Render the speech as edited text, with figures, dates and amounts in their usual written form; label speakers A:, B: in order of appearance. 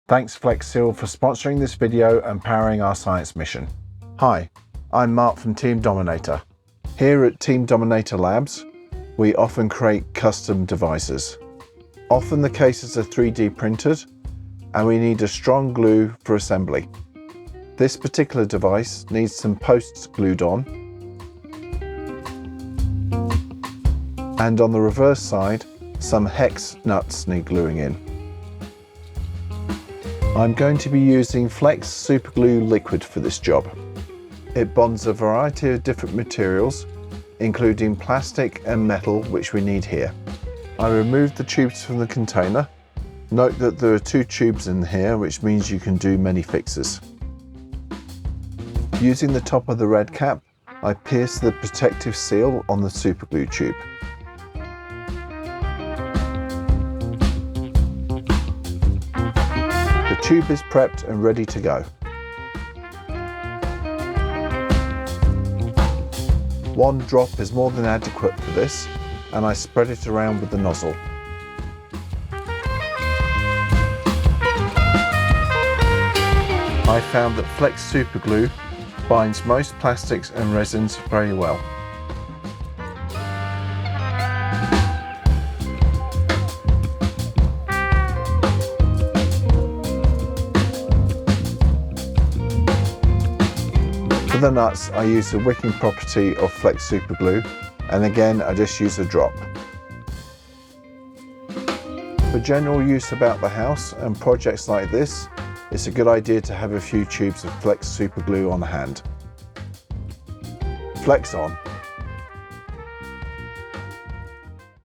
A: Thanks FlexSeal for sponsoring this video and powering our science mission. Hi, I'm Mark from Team Dominator. Here at Team Dominator Labs, we often create custom devices. Often the cases are 3D printed and we need a strong glue for assembly. This particular device needs some posts glued on, and on the reverse side, some hex nuts need gluing in. I'm going to be using Flex Superglue Liquid for this job. It bonds a variety of different materials, including plastic and metal, which we need here. I removed the tubes from the container. Note that there are 2 tubes in here, which means you can do many fixes. Using the top of the red cap, I pierced the protective seal on the superglue tube. The tube is prepped and ready to go. One drop is more than adequate for this, and I spread it around with the nozzle. I found that Flex Superglue binds most plastics and resins very well. For the nuts, I use the wicking property of Flex Superglue, and again I just use a drop. For general use about the house and projects like this, it's a good idea to have a few tubes of Flex Superglue on hand. Flex on!